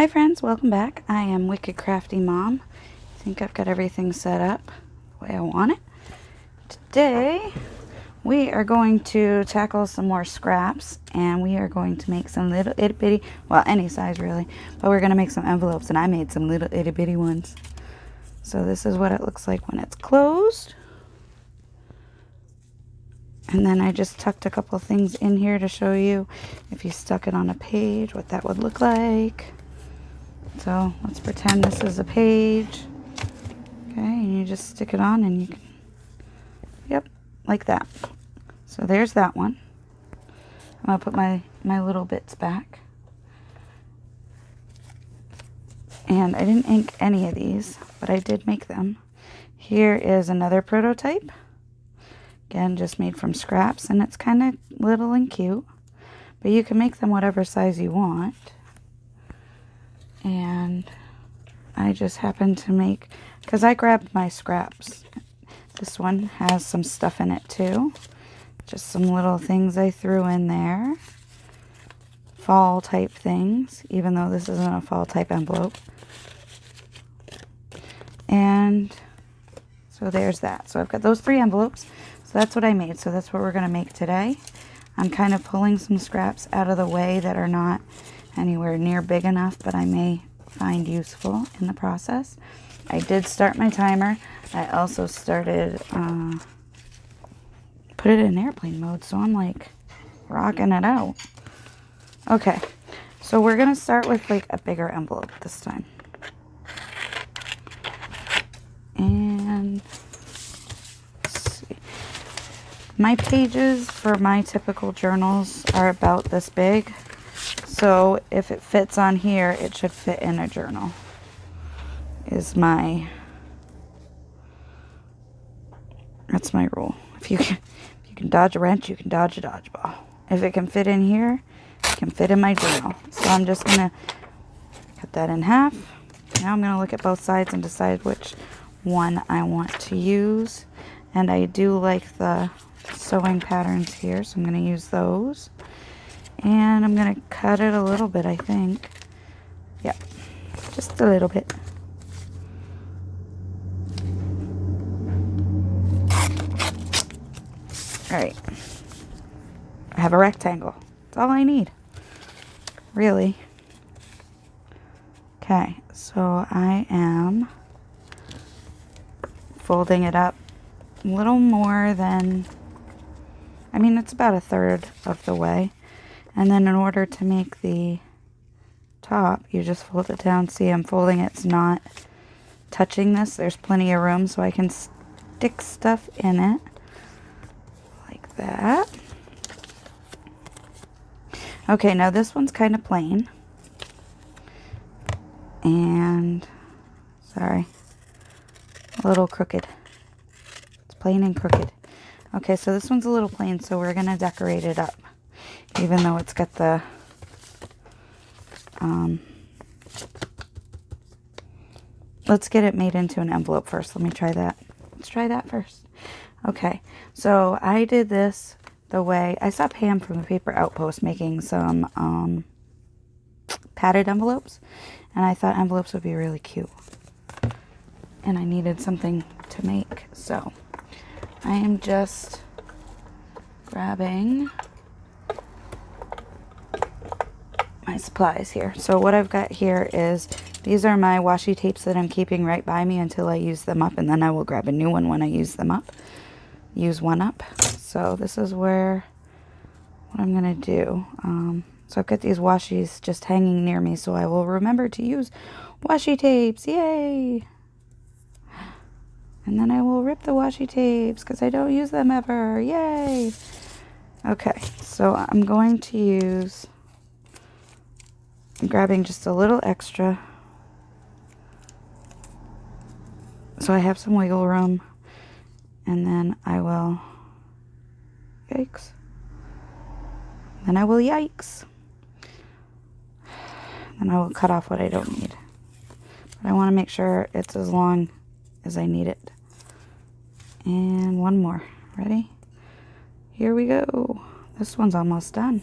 Hi friends, welcome back. I am Wicked Crafty Mom. I think I've got everything set up the way I want it. Today we are going to tackle some more scraps, and we are going to make some little itty bitty, well, any size really, but we're going to make some envelopes, and I made some little itty bitty ones. So this is what it looks like when it's closed. And then I just tucked a couple things in here to show you if you stuck it on a page what that would look like. So let's pretend this is a page. Okay, and you just stick it on and you can, yep, like that. So there's that one. I'm going to put my little bits back. And I didn't ink any of these, but I did make them. Here is another prototype. Again, just made from scraps, and it's kind of little and cute. But you can make them whatever size you want. And I just happened to make, because I grabbed my scraps. This one has some stuff in it too. Just some little things I threw in there. Fall type things, even though this isn't a fall type envelope. And so there's that. So I've got those 3 envelopes. So that's what I made. So that's what we're going to make today. I'm kind of pulling some scraps out of the way that are not anywhere near big enough, but I may find useful in the process. I did start my timer. I also started, put it in airplane mode, so I'm like rocking it out. Okay, so we're gonna start with like a bigger envelope this time. And let's see. My pages for my typical journals are about this big. So if it fits on here, it should fit in a journal. That's my rule. If you can dodge a wrench, you can dodge a dodgeball. If it can fit in here, it can fit in my journal. So I'm just gonna cut that in half. Now I'm gonna look at both sides and decide which one I want to use. And I do like the sewing patterns here, so I'm gonna use those. And I'm going to cut it a little bit, I think. Yeah, just a little bit. Alright. I have a rectangle. That's all I need. Really. Okay, so I am folding it up a little more than, I mean, it's about 1/3 of the way. And then in order to make the top, you just fold it down. See, I'm folding it. It's not touching this. There's plenty of room so I can stick stuff in it. Like that. Okay, now this one's kind of plain. And, sorry, a little crooked. It's plain and crooked. Okay, so this one's a little plain, so we're going to decorate it up. Even though it's got the, let's get it made into an envelope first. Let me try that. Let's try that first. Okay, so I did this the way, I saw Pam from the Paper Outpost making some padded envelopes, and I thought envelopes would be really cute. And I needed something to make, so I am just grabbing my supplies here. So what I've got here is, these are my washi tapes that I'm keeping right by me until I use them up, and then I will grab a new one when I use them up. Use one up. So this is what I'm gonna do. So I've got these washis just hanging near me, so I will remember to use washi tapes. Yay! And then I will rip the washi tapes because I don't use them ever. Yay! Okay, so I'm going to use, I'm grabbing just a little extra so I have some wiggle room, and then I will, yikes, then I will yikes, then I will cut off what I don't need, but I want to make sure it's as long as I need it. And one more. Ready? Here we go. This one's almost done.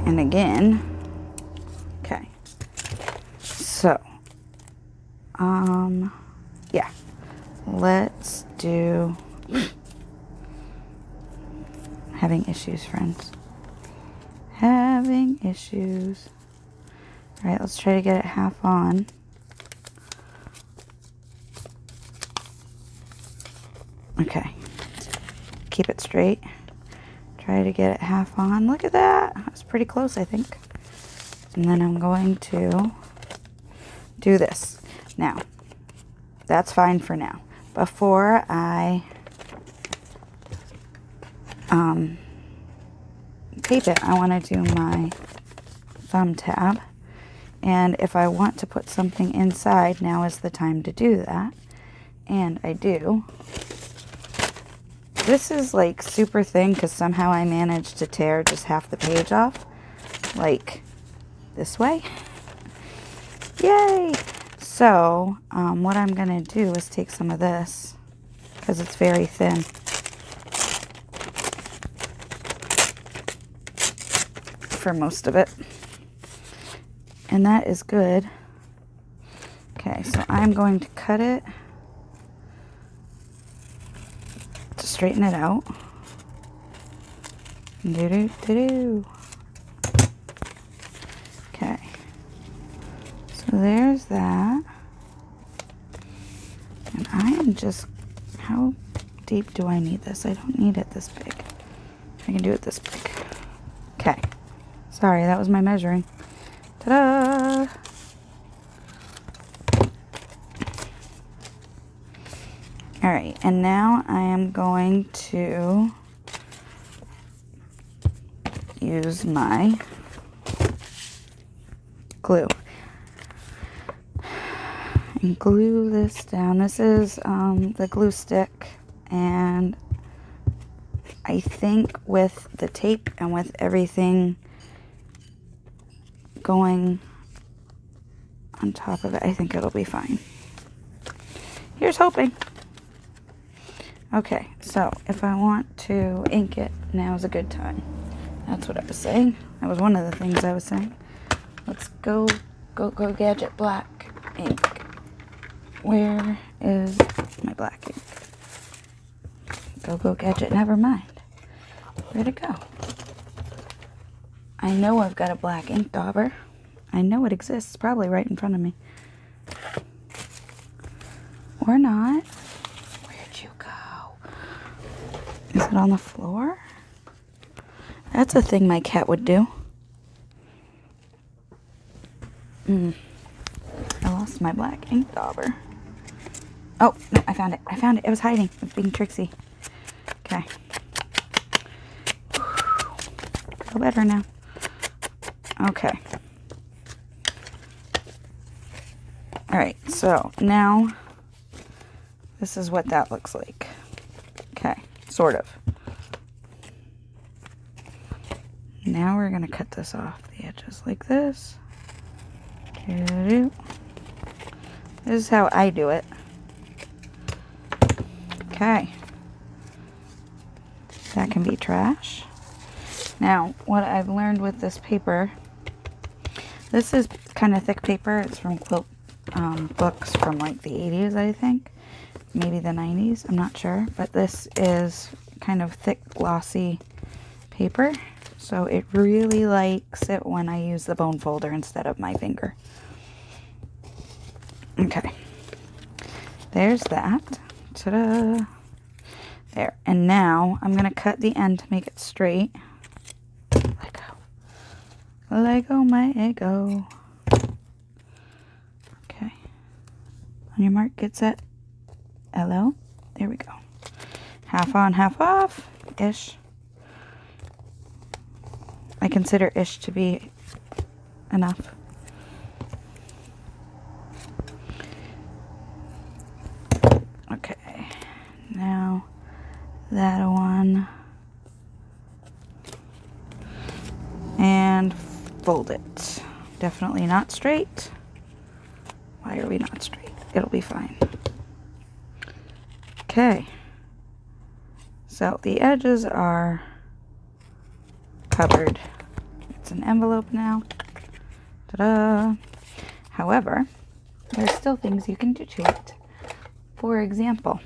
And again. Okay. So, yeah. Let's do... Having issues, friends. Having issues. All right, let's try to get it half on. Okay. Keep it straight. Try to get it half on. Look at that. That's pretty close, I think. And then I'm going to do this. Now, that's fine for now. Before I tape it, I want to do my thumb tab. And if I want to put something inside, now is the time to do that. And I do. This is like super thin because somehow I managed to tear just half the page off. Like this way. Yay! So, what I'm going to do is take some of this because it's very thin. For most of it. And that is good. Okay, so I'm going to cut it to straighten it out. Do-do-do-do. Okay. So there's that. And I am just... How deep do I need this? I don't need it this big. I can do it this big. Okay. Sorry, that was my measuring. Ta-da! Alright, and now I am going to use my glue. And glue this down. This is the glue stick, and I think with the tape and with everything going on top of it, I think it'll be fine. Here's hoping. Okay, so if I want to ink it, now's a good time. That's what I was saying. That was one of the things I was saying. Let's go Gadget black ink. Where is my black ink? Go Gadget, never mind. Where'd it go? I know I've got a black ink dauber. I know it exists. It's probably right in front of me. Or not. Where'd you go? Is it on the floor? That's a thing my cat would do. I lost my black ink dauber. Oh, no, I found it. I found it. It was hiding. It was being tricksy. Okay. Feel better now. Okay. Alright, so now this is what that looks like. Okay, sort of. Now we're going to cut this off the edges like this. This is how I do it. Okay. That can be trash. Now, what I've learned with this paper, this is kind of thick paper. It's from quilt books from like the 80s, I think. Maybe the 90s, I'm not sure. But this is kind of thick, glossy paper. So it really likes it when I use the bone folder instead of my finger. Okay. There's that. Ta-da! There. And now I'm going to cut the end to make it straight. Lego. Lego my ego. Okay. On your mark, get set. Hello. There we go. Half on, half off. Ish. I consider ish to be enough. Okay. Now that one. And fold it. Definitely not straight. Why are we not straight? It'll be fine. Okay. So the edges are covered. It's an envelope now. Ta-da! However, there's still things you can do to it. For example,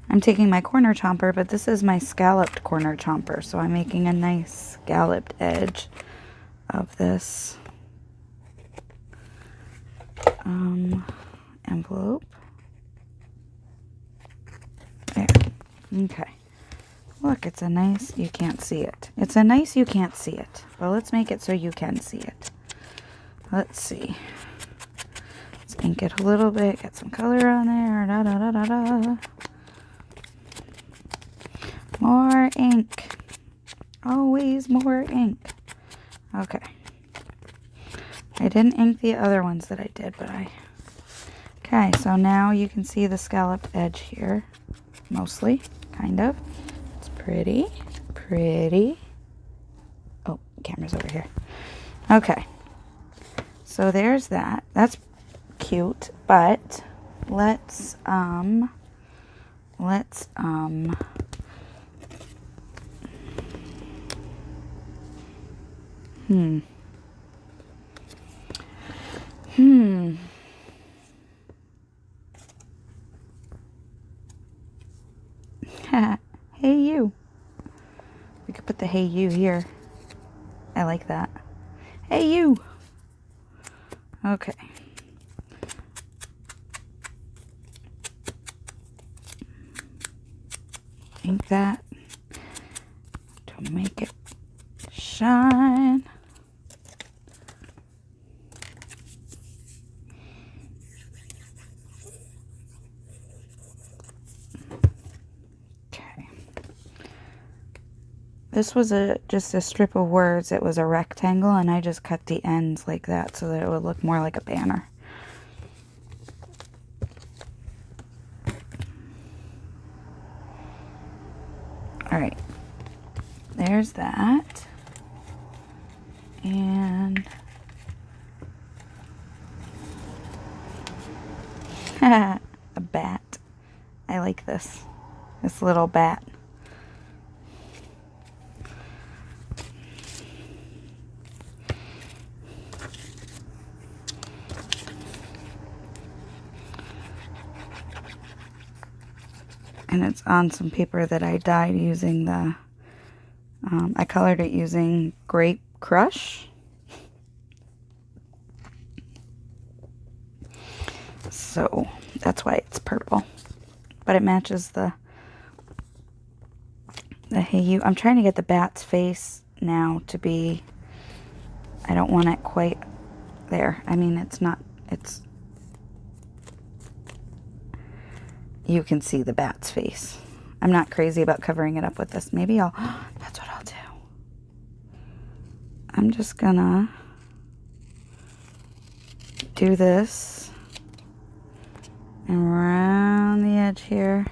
I'm taking my corner chomper, but this is my scalloped corner chomper, so I'm making a nice scalloped edge of this envelope. There. Okay. Look, it's a nice, you can't see it. It's a nice, you can't see it. Well, let's make it so you can see it. Let's see. Let's ink it a little bit, get some color on there. Da, da, da, da, da. More ink. Always more ink. Okay. I didn't ink the other ones that I did, but Okay, so now you can see the scalloped edge here. Mostly, kind of. It's pretty, pretty. Oh, camera's over here. Okay. So there's that. That's cute, but let's Hey you. We could put the hey you here. I like that. Hey you. Okay. Ink that to make it shine. Okay. This was just a strip of words. It was a rectangle, and I just cut the ends like that so that it would look more like a banner. Alright, there's that, and a bat. I like this little bat. And it's on some paper that I dyed using the, I colored it using Grape Crush. So that's why it's purple. But it matches the Hey You. I'm trying to get the bat's face now to be, I don't want it quite there. I mean, it's not, it's, you can see the bat's face. I'm not crazy about covering it up with this. Maybe that's what I'll do. I'm just gonna do this and around the edge here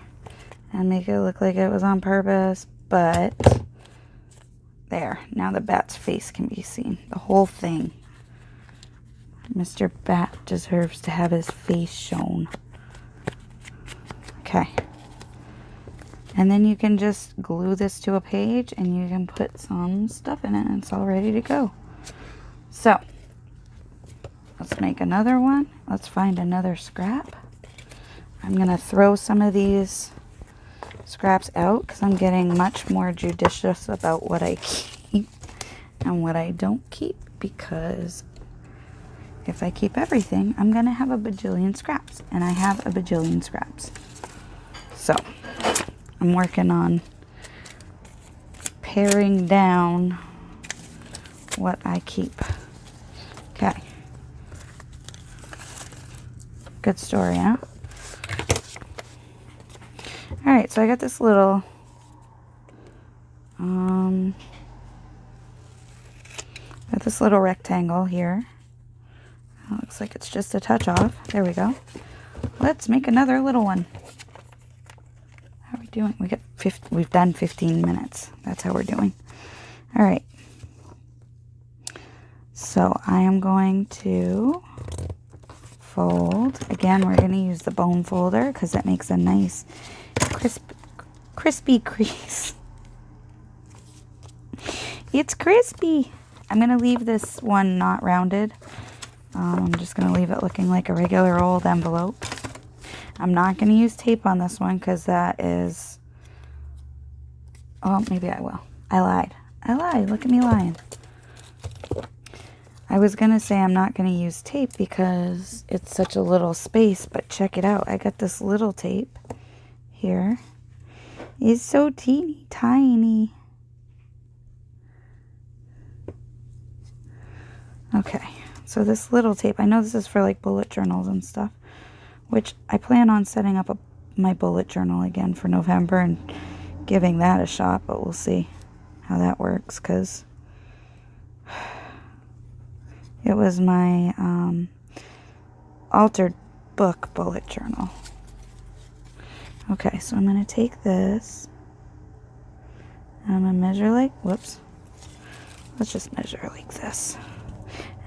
and make it look like it was on purpose, but there. Now the bat's face can be seen. The whole thing. Mr. Bat deserves to have his face shown. Okay. And then you can just glue this to a page and you can put some stuff in it and it's all ready to go. So, let's make another one. Let's find another scrap. I'm going to throw some of these scraps out because I'm getting much more judicious about what I keep and what I don't keep, because if I keep everything, I'm going to have a bajillion scraps, and I have a bajillion scraps. So, I'm working on paring down what I keep. Okay. Good story, huh? Alright, so I got this little rectangle here. It looks like it's just a touch off. There we go. Let's make another little one. How are we doing? We've done 15 minutes. That's how we're doing. All right. So I am going to fold. Again, we're going to use the bone folder because that makes a nice crispy crease. It's crispy. I'm going to leave this one not rounded. I'm just going to leave it looking like a regular old envelope. I'm not going to use tape on this one because that is... Oh, maybe I will. I lied. Look at me lying. I was going to say I'm not going to use tape because it's such a little space, but check it out. I got this little tape here. It's so teeny tiny. Okay, so this little tape, I know this is for like bullet journals and stuff, which I plan on setting up my bullet journal again for November and giving that a shot, but we'll see how that works because it was my altered book bullet journal. Okay, so I'm going to take this, and I'm going to measure like, whoops, let's just measure like this.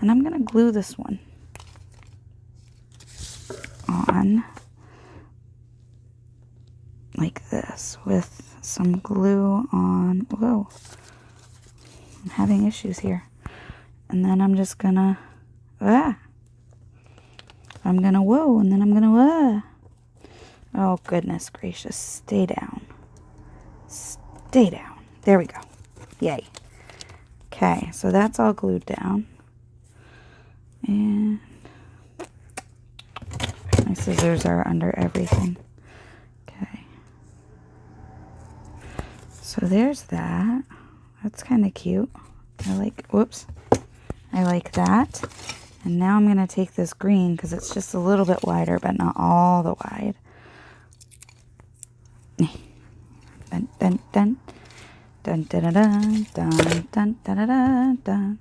And I'm going to glue this one on like this with some glue on, whoa, I'm having issues here. And then I'm just going to, whoa, and then I'm going to, oh, goodness gracious. Stay down. Stay down. There we go. Yay. Okay, so that's all glued down. And my scissors are under everything. Okay. So there's that. That's kind of cute. I like, whoops. I like that. And now I'm going to take this green because it's just a little bit wider, but not all the wide. Dun, dun, dun. Dun, dun, dun, dun, dun, dun, dun, dun, dun.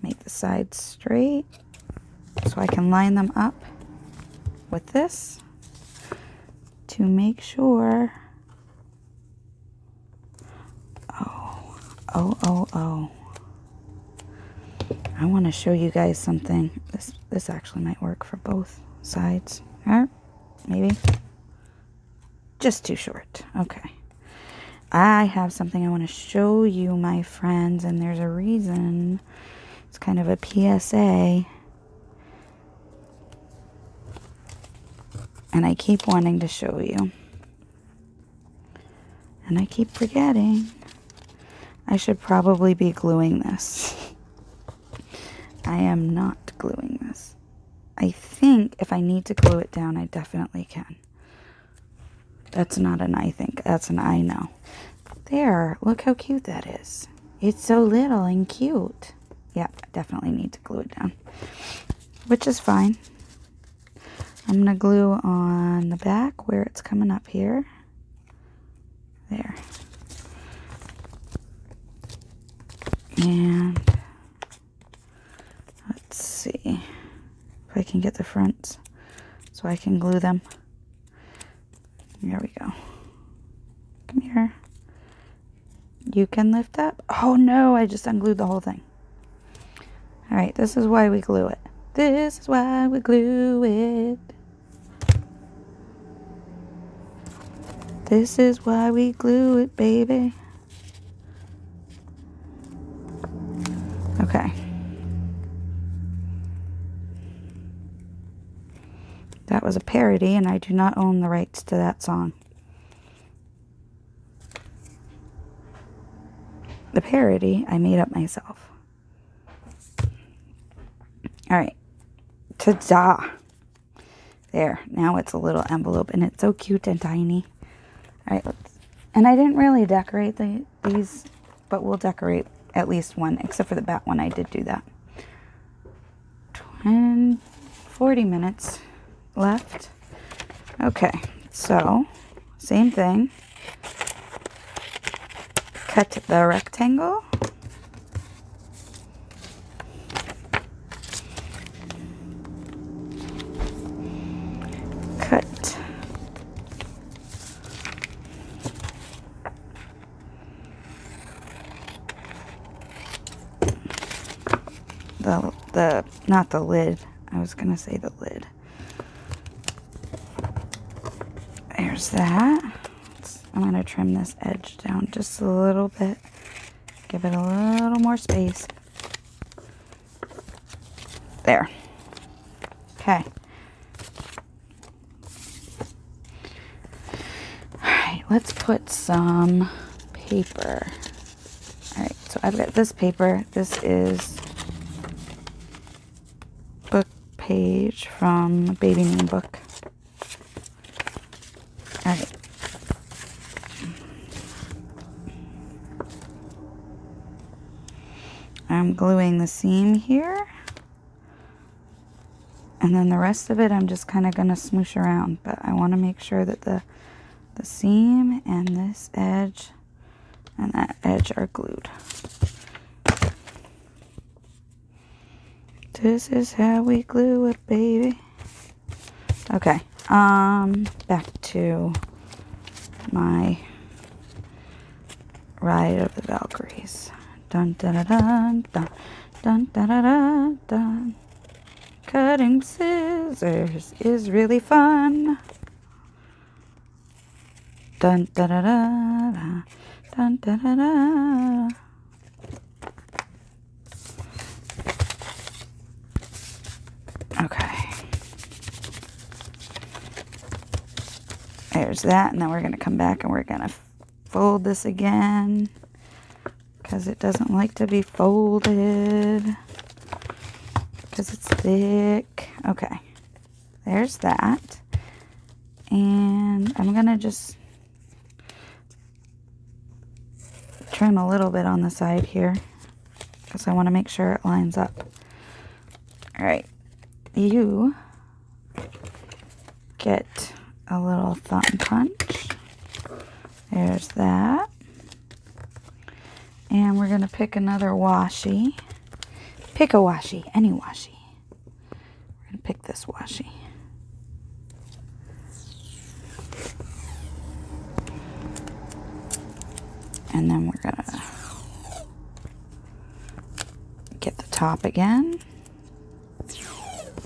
Make the sides straight so I can line them up with this to make sure. Oh. I want to show you guys something. This actually might work for both sides. Or maybe. Just too short. Okay. I have something I want to show you, my friends, and there's a reason. It's kind of a PSA. And I keep wanting to show you. And I keep forgetting. I should probably be gluing this. I am not gluing this. I think if I need to glue it down, I definitely can. That's not an I think. That's an I know. There. Look how cute that is. It's so little and cute. Yeah, definitely need to glue it down. Which is fine. I'm going to glue on the back where it's coming up here. There. And let's see if I can get the fronts so I can glue them. There we go. Come here. You can lift up. Oh no, I just unglued the whole thing. All right, this is why we glue it. This is why we glue it. This is why we glue it, baby. Okay. That was a parody, and I do not own the rights to that song. The parody I made up myself. All right. Ta-da! There. Now it's a little envelope, and it's so cute and tiny. All right. And I didn't really decorate these, but we'll decorate at least one, except for the back one. I did do that. 40 minutes left. Okay, so same thing. Cut the rectangle. Cut the not the lid. I was gonna say the lid. There's that. I'm going to trim this edge down just a little bit. Give it a little more space. There. Okay. Alright, let's put some paper. Alright, so I've got this paper. This is book page from Baby Name Book. Alright. I'm gluing the seam here. And then the rest of it I'm just kind of going to smoosh around. But I want to make sure that the seam and this edge and that edge are glued. This is how we glue it, baby. Okay. Back to my Ride of the Valkyries. Dun dun dun dun dun dun dun dun dun. Cutting scissors is really fun. Dun dun dun dun dun dun dun dun. Okay. There's that, and then we're going to come back and we're going to fold this again because it doesn't like to be folded because it's thick. Okay. There's that. And I'm going to just trim a little bit on the side here because I want to make sure it lines up. All right. You get a little thumb punch. There's that. And we're going to pick another washi. Pick a washi, any washi. We're going to pick this washi. And then we're going to get the top again.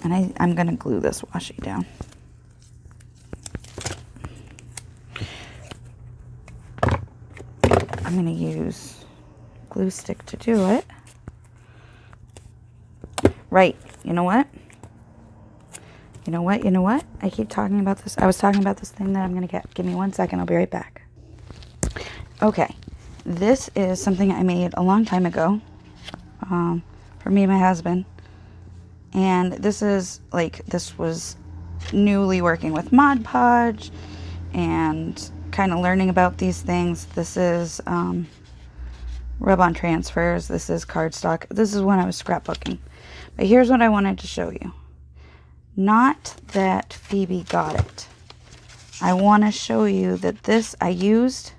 And I'm going to glue this washi down. I'm going to use glue stick to do it. Right. You know what? You know what? You know what? I keep talking about this. I was talking about this thing that I'm going to get. Give me 1 second. I'll be right back. Okay. This is something I made a long time ago for me and my husband. And this was newly working with Mod Podge and kind of learning about these things. This is rub-on transfers. This is cardstock. This is when I was scrapbooking. But here's what I wanted to show you. Not that Phoebe got it. I want to show you that this I used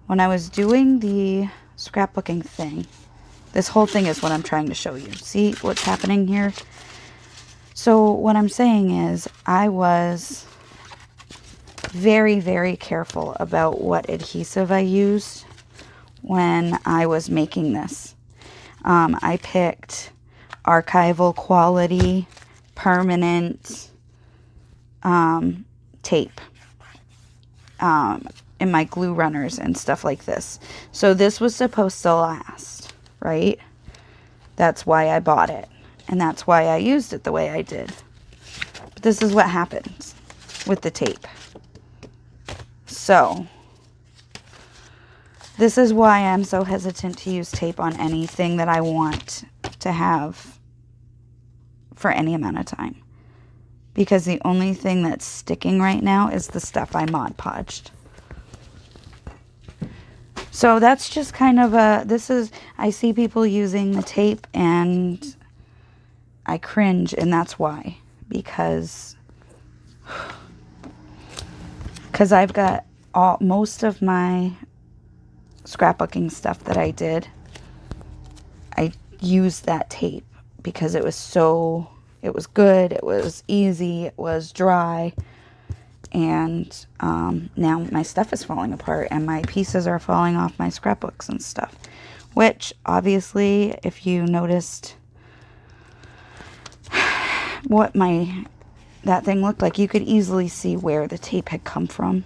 when I was doing the scrapbooking thing. This whole thing is what I'm trying to show you. See what's happening here? So what I'm saying is I was very, very careful about what adhesive I used when I was making this. I picked archival quality, permanent tape in my glue runners and stuff like this. So this was supposed to last, right? That's why I bought it. And that's why I used it the way I did. But this is what happens with the tape. So, this is why I'm so hesitant to use tape on anything that I want to have for any amount of time. Because the only thing that's sticking right now is the stuff I Mod Podged. So that's just kind of I see people using the tape and I cringe, and that's why. Because I've got most of my scrapbooking stuff that I did, I used that tape because it was good, it was easy, it was dry, and now my stuff is falling apart and my pieces are falling off my scrapbooks and stuff, which obviously, if you noticed what that thing looked like, you could easily see where the tape had come from,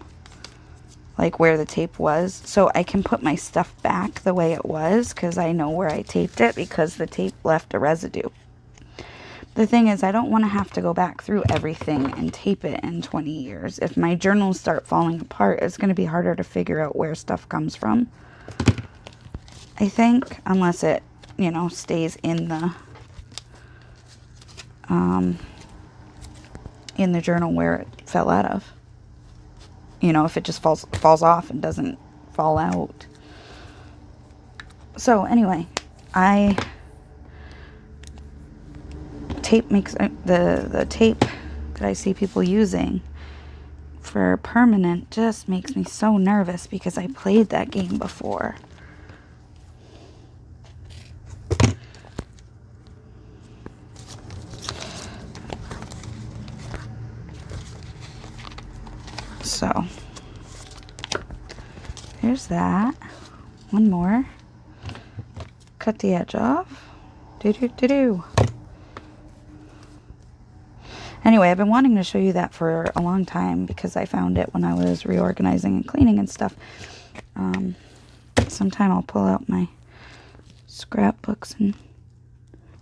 like where the tape was. So I can put my stuff back the way it was because I know where I taped it because the tape left a residue. the thing is, I don't want to have to go back through everything and tape it in 20 years. If my journals start falling apart, it's going to be harder to figure out where stuff comes from. I think, unless it, you know, stays in the journal where it fell out of. You know, if it just falls off and doesn't fall out. So anyway, tape makes the tape that I see people using for permanent just makes me so nervous because I played that game before. So there's that. One more. Cut the edge off. Do. Anyway, I've been wanting to show you that for a long time because I found it when I was reorganizing and cleaning and stuff. Sometime I'll pull out my scrapbooks and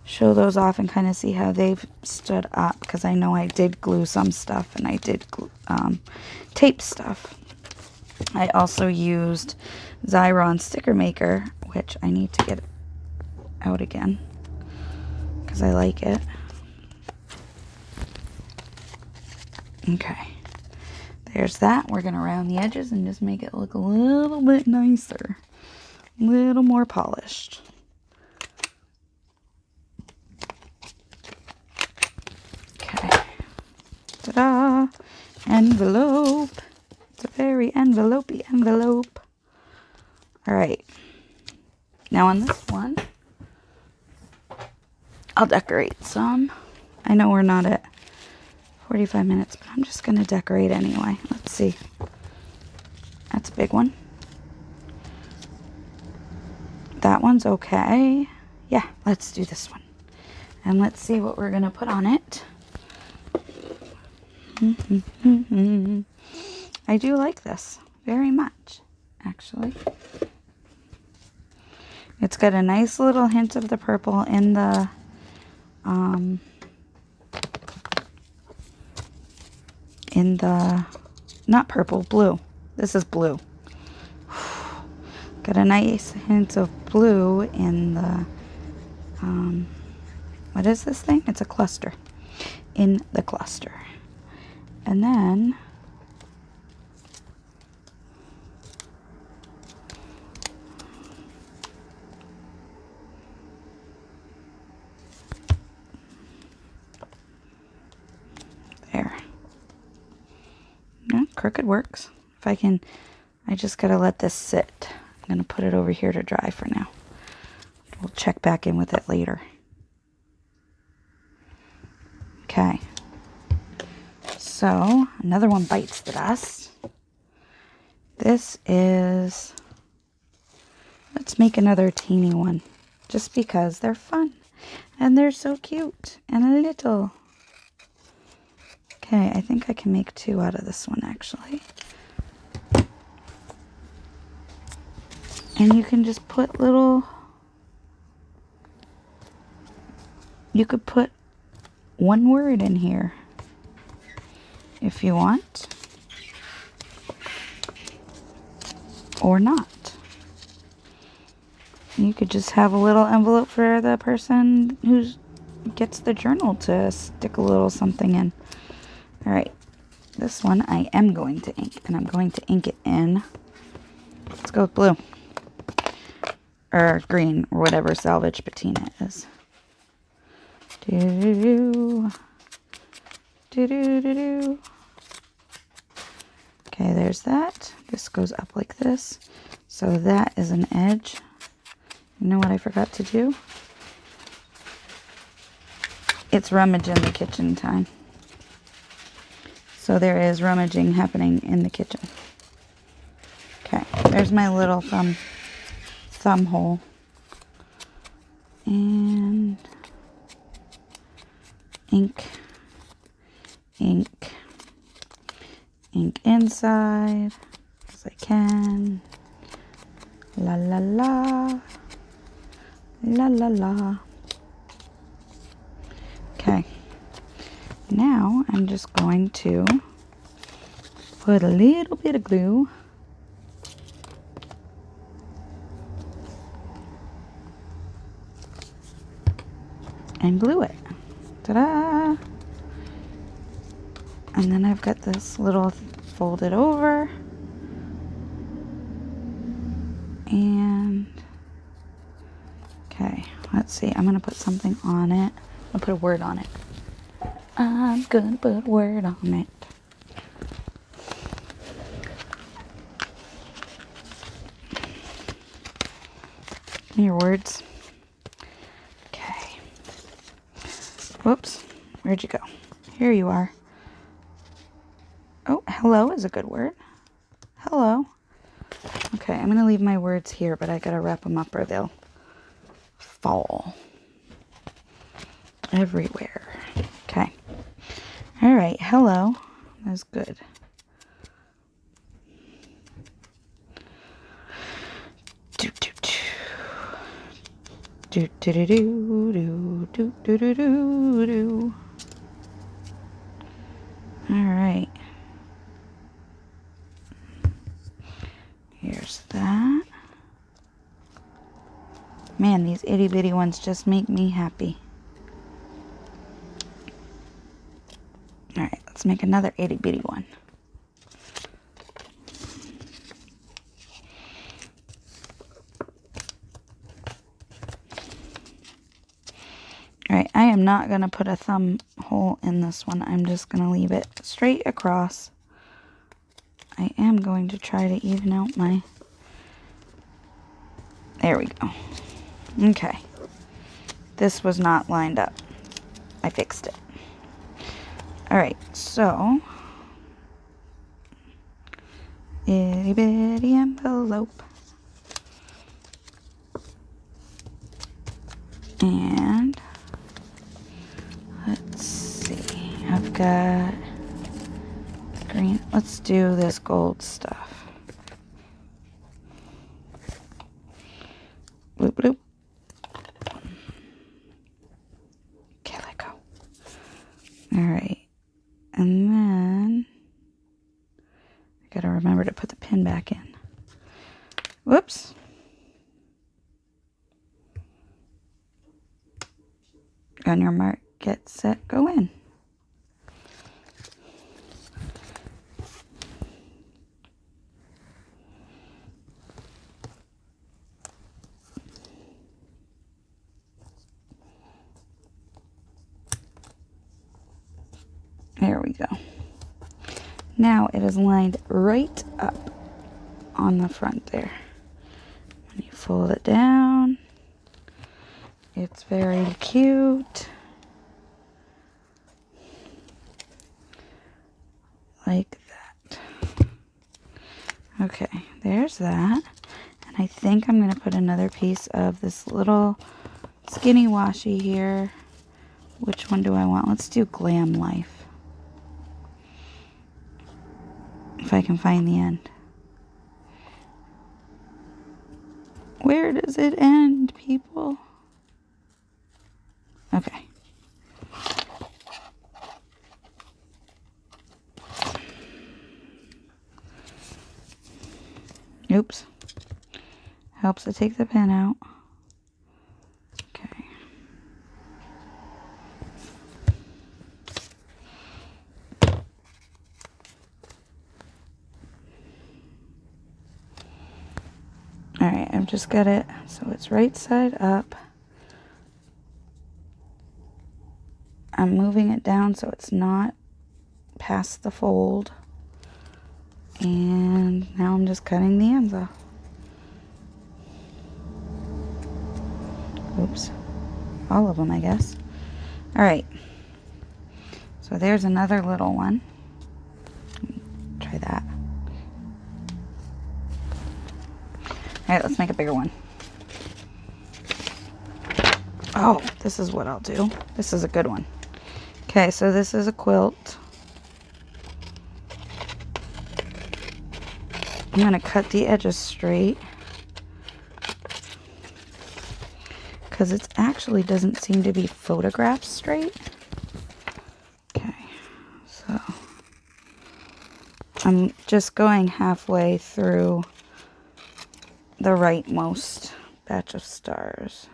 show those off and kind of see how they've stood up, because I know I did glue some stuff and I did tape stuff. I also used Xyron Sticker Maker, which I need to get out again because I like it. Okay, there's that. We're going to round the edges and just make it look a little bit nicer, a little more polished. Okay, ta-da, envelope. It's a very envelopey envelope. All right, now on this one, I'll decorate some. I know we're not at 45 minutes, but I'm just going to decorate anyway. Let's see. That's a big one. That one's okay. Yeah, let's do this one. And let's see what we're going to put on it. I do like this very much, actually. It's got a nice little hint of the purple in the not purple, blue. This is blue. Got a nice hint of blue in the, what is this thing? It's a cluster. In the cluster. And then, there. Yeah, crooked works. If I can, I just gotta let this sit. I'm gonna put it over here to dry for now. We'll check back in with it later. Okay. So, another one bites the dust. This is, let's make another teeny one. Just because they're fun. And they're so cute. And little. Okay, I think I can make two out of this one, actually. And you can just put little, you could put one word in here if you want, or not. You could just have a little envelope for the person who gets the journal to stick a little something in. All right, this one I am going to ink, and I'm going to ink it in, let's go with blue, or green, or whatever Salvage Patina is. Okay, there's that. This goes up like this. So that is an edge. You know what I forgot to do? It's rummage in the kitchen time. So there is rummaging happening in the kitchen. Okay, there's my little thumb hole. And ink inside as I can. La la la. La la la. Okay. Now I'm just going to put a little bit of glue and glue it. Ta-da! And then I've got this little folded over. And, okay, let's see. I'm going to put something on it. I'll put a word on it. I'm going to put a word on it. Give me your words. Okay. Whoops. Where'd you go? Here you are. Oh, hello is a good word. Hello. Okay, I'm going to leave my words here, but I got to wrap them up or they'll fall everywhere. Okay. All right, hello. That's good. Do do do do do do do do do do do. All right. Here's that. Man, these itty bitty ones just make me happy. All right, let's make another itty bitty one. All right, I am not going to put a thumb hole in this one. I'm just going to leave it straight across. I am going to try to even out my... There we go. Okay. This was not lined up. I fixed it. All right, so... Itty bitty envelope. And... let's see. I've got... green. Let's do this gold stuff. Bloop, bloop. Okay, let go. Alright. And then I gotta remember to put the pin back in. Whoops. On your mark, get set, go in. There we go. Now it is lined right up on the front there. When you fold it down, it's very cute. Like that. Okay, there's that. And I think I'm going to put another piece of this little skinny washi here. Which one do I want? Let's do Glam Life. If I can find the end. Where does it end, people? Okay. Oops. Helps to take the pin out. Okay. Alright, I've just got it so it's right side up. I'm moving it down so it's not past the fold. And now I'm just cutting the ends off. Oops. All of them, I guess. Alright. So there's another little one. Try that. Alright, let's make a bigger one. Oh, this is what I'll do. This is a good one. Okay, so this is a quilt. I'm going to cut the edges straight. Because it actually doesn't seem to be photographed straight. I'm just going halfway through the rightmost batch of stars.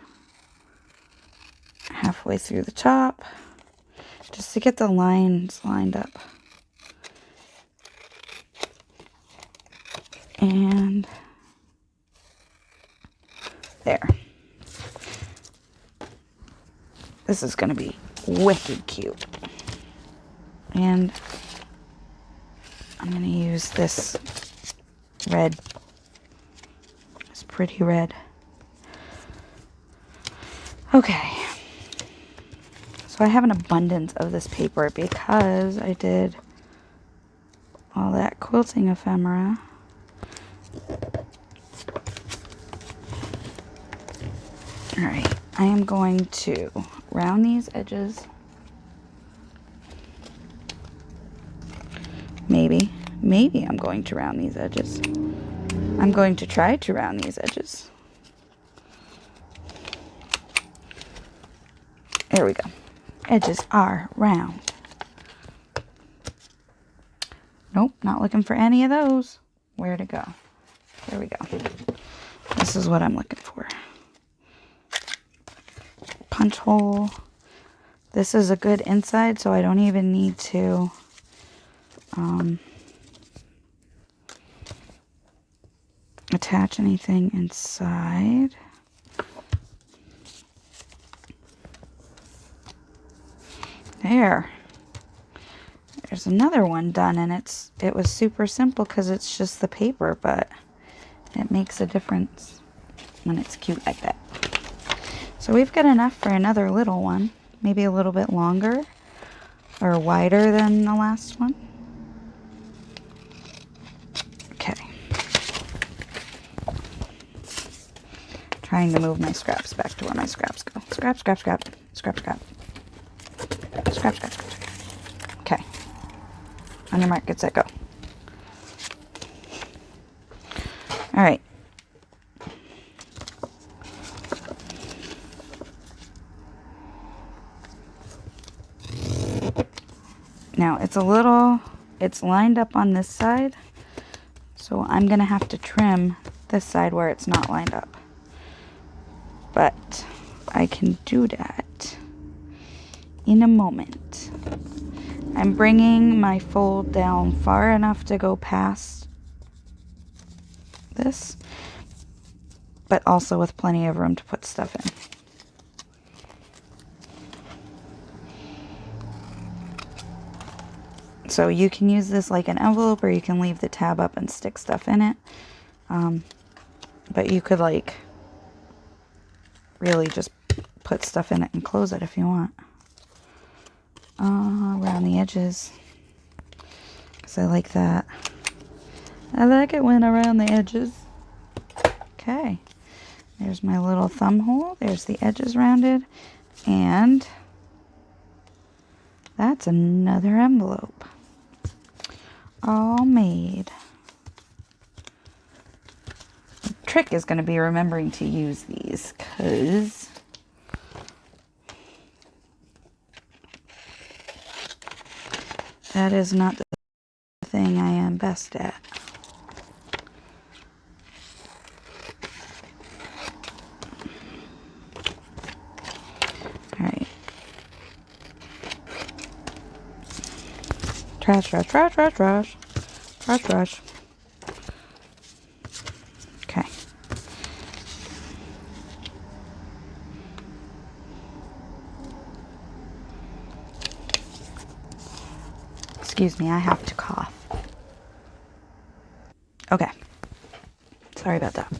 Halfway through the top, just to get the lines lined up. And there. This is going to be wicked cute. And I'm going to use this red. It's pretty red. Okay. So I have an abundance of this paper because I did all that quilting ephemera. Alright, I am going to round these edges. Maybe I'm going to round these edges. I'm going to try to round these edges. There we go. Edges are round. Nope, not looking for any of those. Where to go? There we go. This is what I'm looking for. Punch hole. This is a good inside, so I don't even need to attach anything inside. There. There's another one done, and it was super simple because it's just the paper, but it makes a difference when it's cute like that. So we've got enough for another little one, maybe a little bit longer or wider than the last one. Okay. Trying to move my scraps back to where my scraps go. Scrap, scrap, scrap, scrap, scrap. Scrap, scrap, scrap. Okay. On your mark, get set, go. All right. Now it's lined up on this side, so I'm gonna have to trim this side where it's not lined up. But I can do that in a moment. I'm bringing my fold down far enough to go past this, but also with plenty of room to put stuff in. So you can use this like an envelope, or you can leave the tab up and stick stuff in it. But you could like really just put stuff in it and close it if you want. Around the edges, because I like that. I like it when around the edges. Okay, there's my little thumb hole. There's the edges rounded, and that's another envelope all made. The trick is going to be remembering to use these, because that is not the thing I am best at. Alright. Trash, trash, trash, trash, trash. Trash, trash. Okay. Excuse me, I have to cough. Okay. Sorry about that.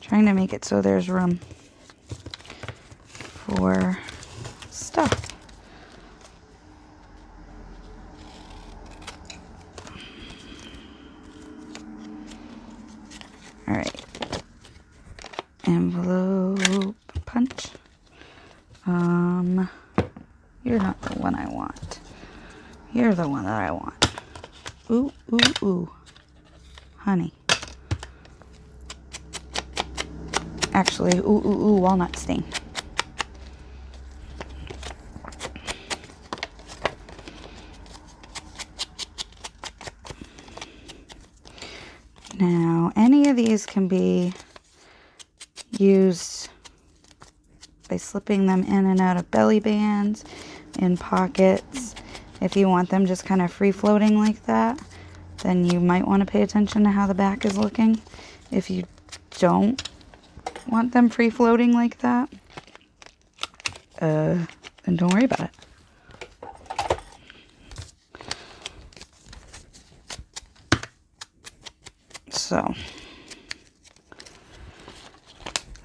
Trying to make it so there's room for stuff. All right. Envelope punch. You're not the one I want. You're the one that I want. Ooh, ooh, ooh. Honey. Actually, ooh, walnut stain. Now, any of these can be used by slipping them in and out of belly bands, in pockets. If you want them just kind of free floating like that, then you might want to pay attention to how the back is looking. If you don't want them free floating like that, then don't worry about it. So,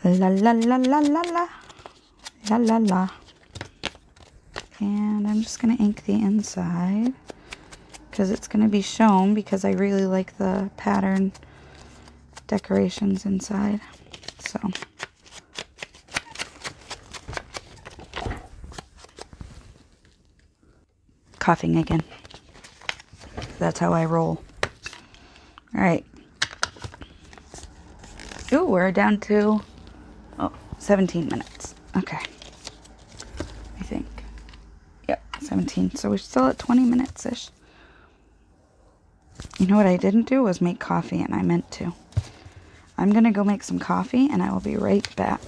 la la la la la la, la la la. And I'm just going to ink the inside because it's going to be shown, because I really like the pattern decorations inside. So, coughing again. That's how I roll. All right. Ooh, we're down to 17 minutes. Okay. I think. Yep, 17. So we're still at 20 minutes-ish. You know what I didn't do was make coffee, and I meant to. I'm going to go make some coffee, and I will be right back,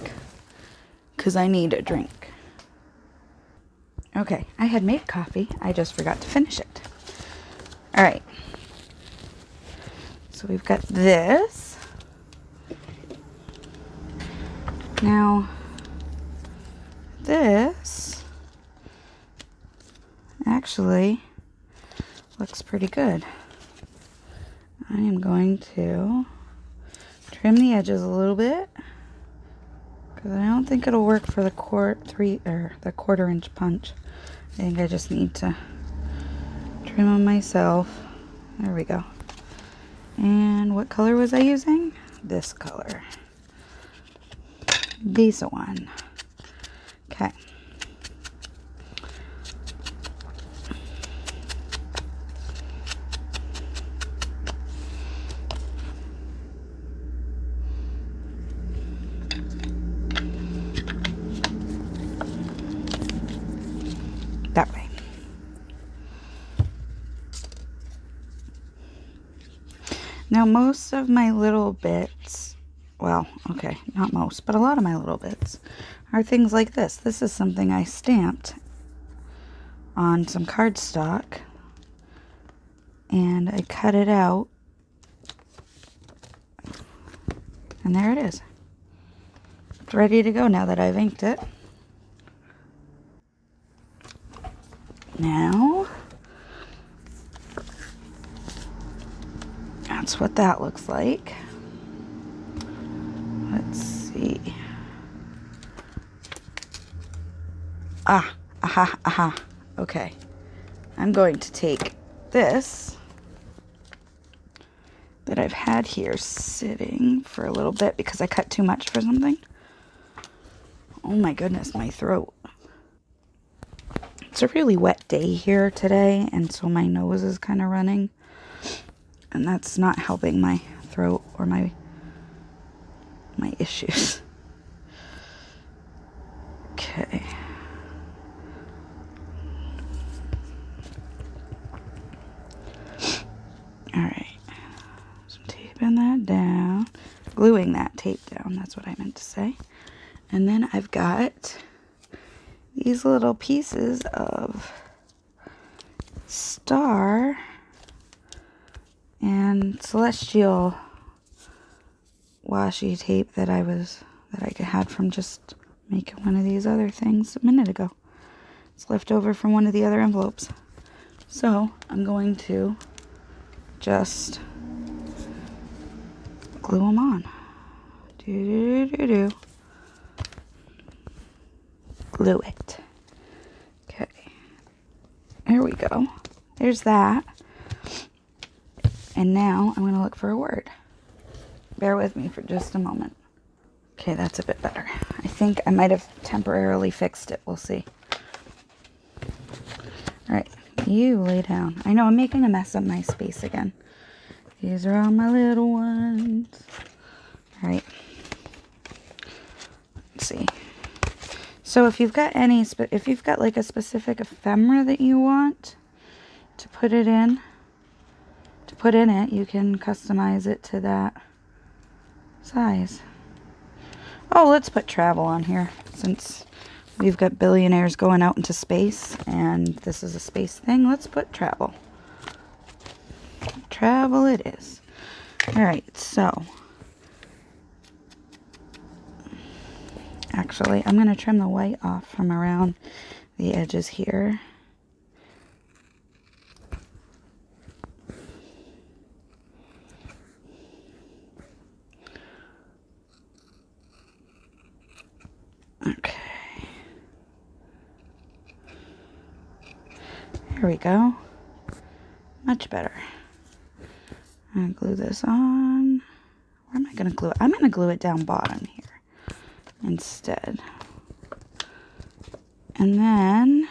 because I need a drink. Okay, I had made coffee. I just forgot to finish it. All right. So we've got this. Now, this actually looks pretty good. I am going to trim the edges a little bit, because I don't think it'll work for the quarter-inch punch. I think I just need to trim them myself. There we go. And what color was I using? This color. This one. Okay. That way. Now, most of my little bits, well, okay, not most, but a lot of my little bits are things like this. This is something I stamped on some cardstock, and I cut it out, and there it is. It's ready to go now that I've inked it. Now, that's what that looks like. Let's see. Aha. Okay. I'm going to take this that I've had here sitting for a little bit because I cut too much for something. Oh my goodness, my throat. It's a really wet day here today, and so my nose is kind of running, and that's not helping my throat or my issues. Okay. Alright. So taping that down. Gluing that tape down, that's what I meant to say. And then I've got these little pieces of star and celestial washi tape that I had from just making one of these other things a minute ago. It's left over from one of the other envelopes. So I'm going to just glue them on. Glue it. Okay. There we go. There's that. And now I'm going to look for a word. Bear with me for just a moment. Okay, that's a bit better. I think I might have temporarily fixed it. We'll see. Alright, you lay down. I know I'm making a mess of my space again. These are all my little ones. Alright. let's see. So if you've got if you've got like a specific ephemera that you want to put in it, you can customize it to that size. Oh, let's put travel on here since we've got billionaires going out into space and this is a space thing. Let's put travel. Travel it is. All right, so actually I'm going to trim the white off from around the edges here. Okay. There we go. Much better. I'm going to glue this on. Where am I going to glue it? I'm going to glue it down bottom here instead. And then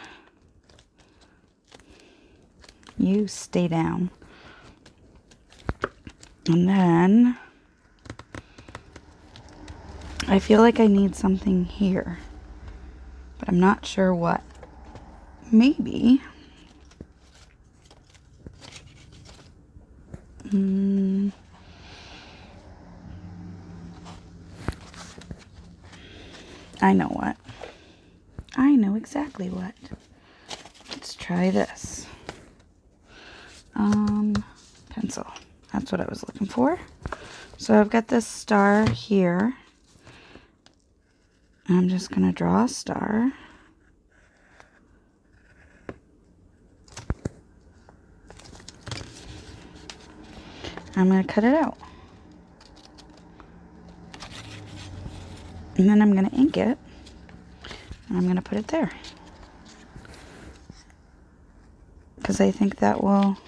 you stay down. And then I feel like I need something here, but I'm not sure what. Maybe. I know what. I know exactly what. Let's try this. Pencil. That's what I was looking for. So I've got this star here. I'm just going to draw a star. I'm going to cut it out. And then I'm going to ink it. And I'm going to put it there. Because I think that will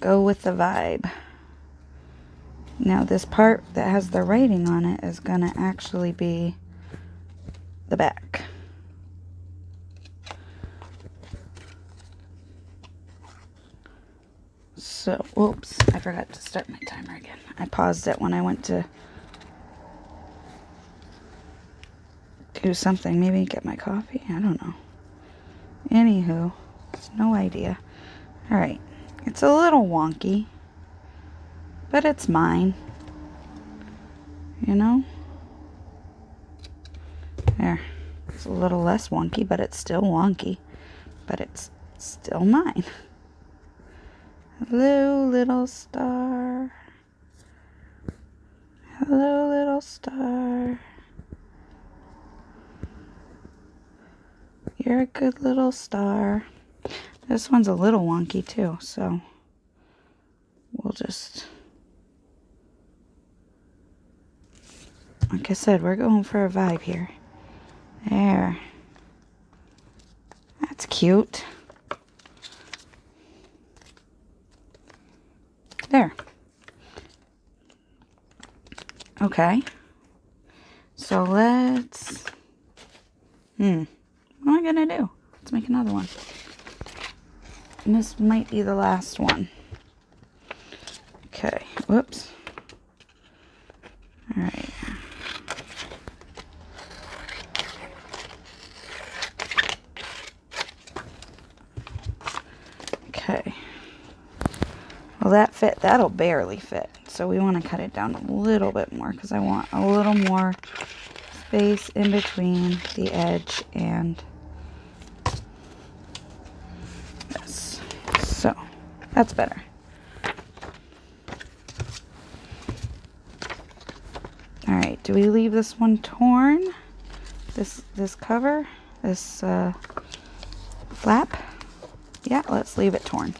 go with the vibe. Now this part that has the writing on it is going to actually be the back. So, whoops, I forgot to start my timer again. I paused it when I went to do something. Maybe get my coffee? I don't know. Anywho, no idea. Alright, it's a little wonky, but it's mine. You know? There. It's a little less wonky, but it's still wonky. But it's still mine. Hello, little star. Hello, little star. You're a good little star. This one's a little wonky too, so we'll just... Like I said, we're going for a vibe here. There. That's cute. There. Okay. So let's... What am I gonna do? Let's make another one. And this might be the last one. Okay. Whoops. Alright. Okay. Well, that fit. That'll barely fit. So we want to cut it down a little bit more because I want a little more space in between the edge and this. So that's better. All right. Do we leave this one torn? This cover, this flap? Yeah, let's leave it torn.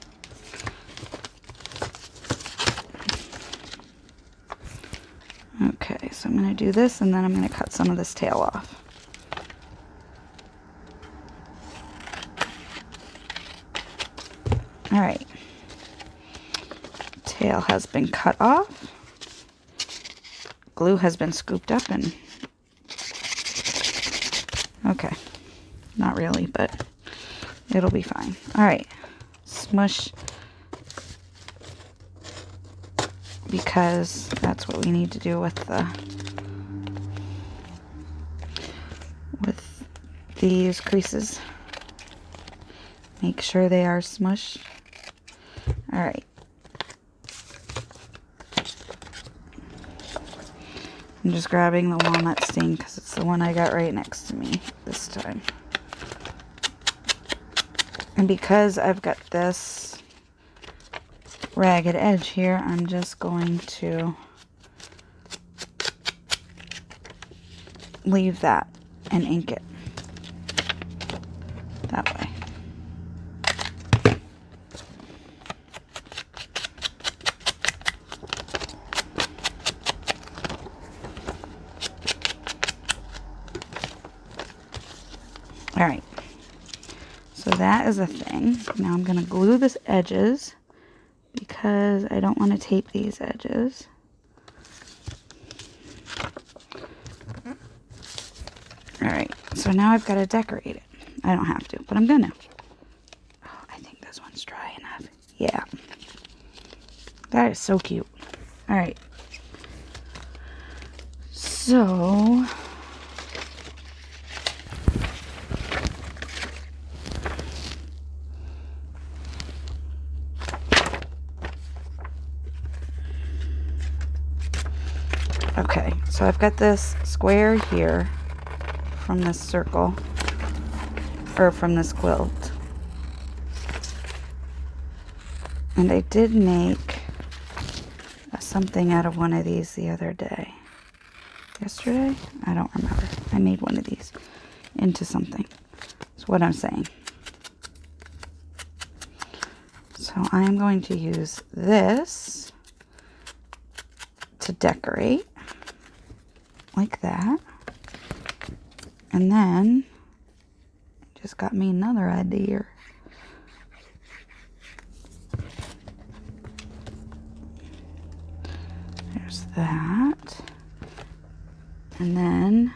Okay, so I'm going to do this and then I'm going to cut some of this tail off. All right. Tail has been cut off. Glue has been scooped up and... Okay. Not really, but it'll be fine. All right. Smush. Because that's what we need to do with the these creases. Make sure they are smushed. All right. I'm just grabbing the walnut stain because it's the one I got right next to me this time. And because I've got this ragged edge here, I'm just going to leave that and ink it that way. All right, so that is a thing. Now I'm going to glue this edges because I don't want to tape these edges. All right, so now I've got to decorate it. I don't have to, but I'm going to. Oh, I think this one's dry enough. Yeah. That is so cute. All right. So... okay, so I've got this square here from this circle, or from this quilt. And I did make something out of one of these the other day. Yesterday? I don't remember. I made one of these into something. That's what I'm saying. So I'm going to use this to decorate. Like that. And then just got me another idea. There's that. And then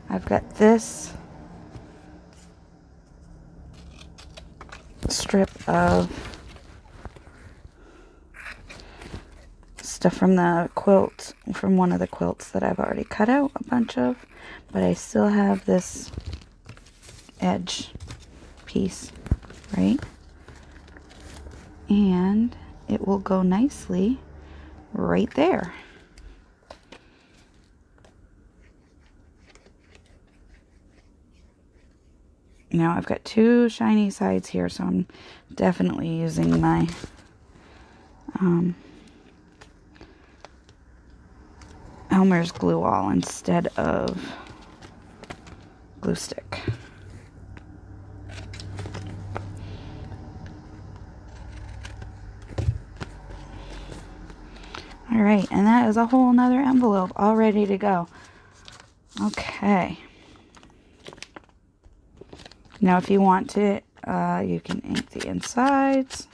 I've got this strip of stuff from the quilt, from one of the quilts that I've already cut out a bunch of, but I still have this edge piece, right? And it will go nicely right there. Now I've got two shiny sides here, so I'm definitely using my Elmer's Glue All instead of glue stick. All right, and that is a whole nother envelope all ready to go. Okay. Now if you want to, you can ink the insides.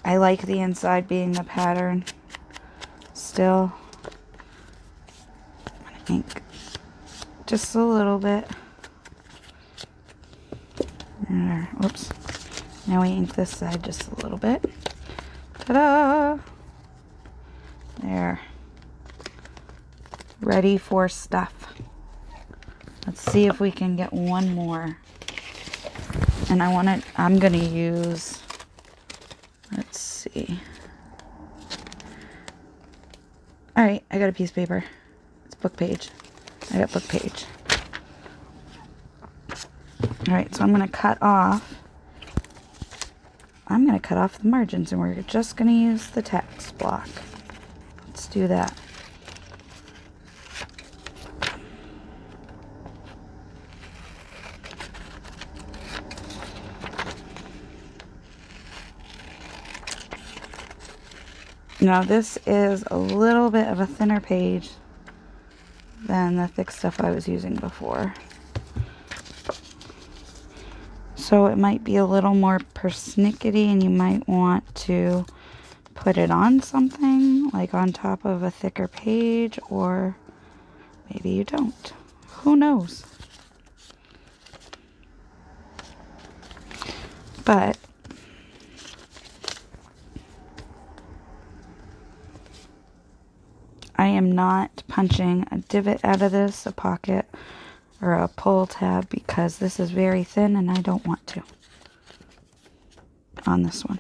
I like the inside being the pattern. Still, I'm gonna ink just a little bit. There. Oops. Now we ink this side just a little bit. Ta-da! There. Ready for stuff. Let's see if we can get one more. And I'm gonna use, let's see. All right, I got a piece of paper. It's book page. I got book page. All right, so I'm gonna cut off the margins, and we're just gonna use the text block. Let's do that. Now this is a little bit of a thinner page than the thick stuff I was using before. So it might be a little more persnickety, and you might want to put it on something, like on top of a thicker page, or maybe you don't. Who knows? But I am not punching a divot out of this, a pocket, or a pull tab because this is very thin and I don't want to on this one.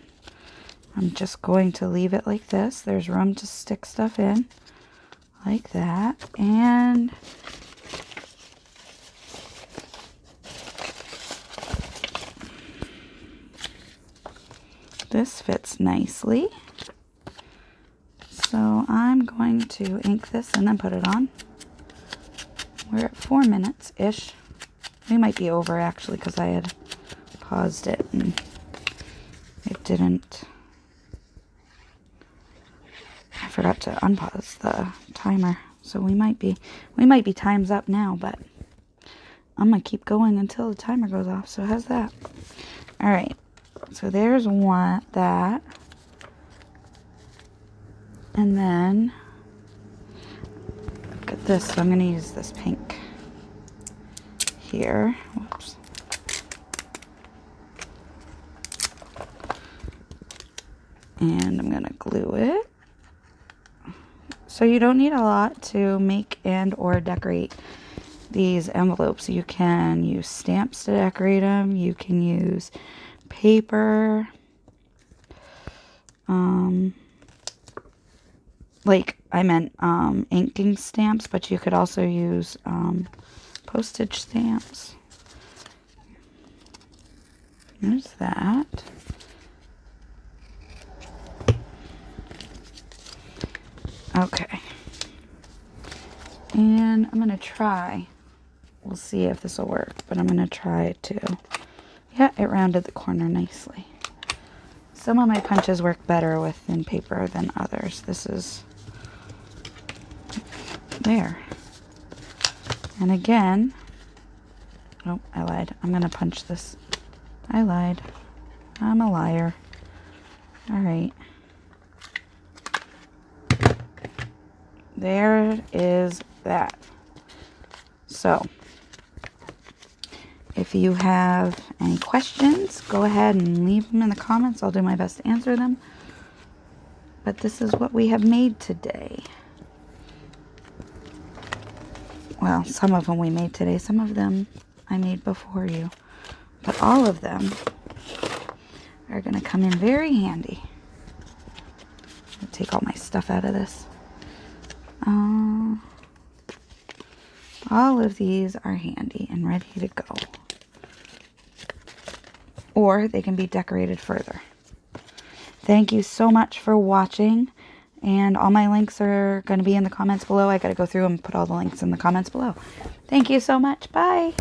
I'm just going to leave it like this. There's room to stick stuff in like that. And this fits nicely. So I'm going to ink this and then put it on. We're at 4 minutes-ish. We might be over actually because I had paused it and it didn't. I forgot to unpause the timer. So we might be time's up now, but I'm gonna keep going until the timer goes off. So how's that? All right. So there's that. And then look at this. So I'm going to use this pink here. Whoops. And I'm going to glue it. So you don't need a lot to make and or decorate these envelopes. You can use stamps to decorate them. You can use paper. Like I meant inking stamps, but you could also use postage stamps. There's that. Okay. And I'm going to try. We'll see if this will work, but I'm going to try it too. Yeah, it rounded the corner nicely. Some of my punches work better with thin paper than others. This is there. And again, oh, I lied. I'm going to punch this. I lied. I'm a liar. All right. There is that. So, if you have any questions, go ahead and leave them in the comments. I'll do my best to answer them. But this is what we have made today. Well, some of them we made today. Some of them I made before you. But all of them are going to come in very handy. I'll take all my stuff out of this. All of these are handy and ready to go. Or they can be decorated further. Thank you so much for watching. And all my links are going to be in the comments below. I got to go through and put all the links in the comments below. Thank you so much. Bye.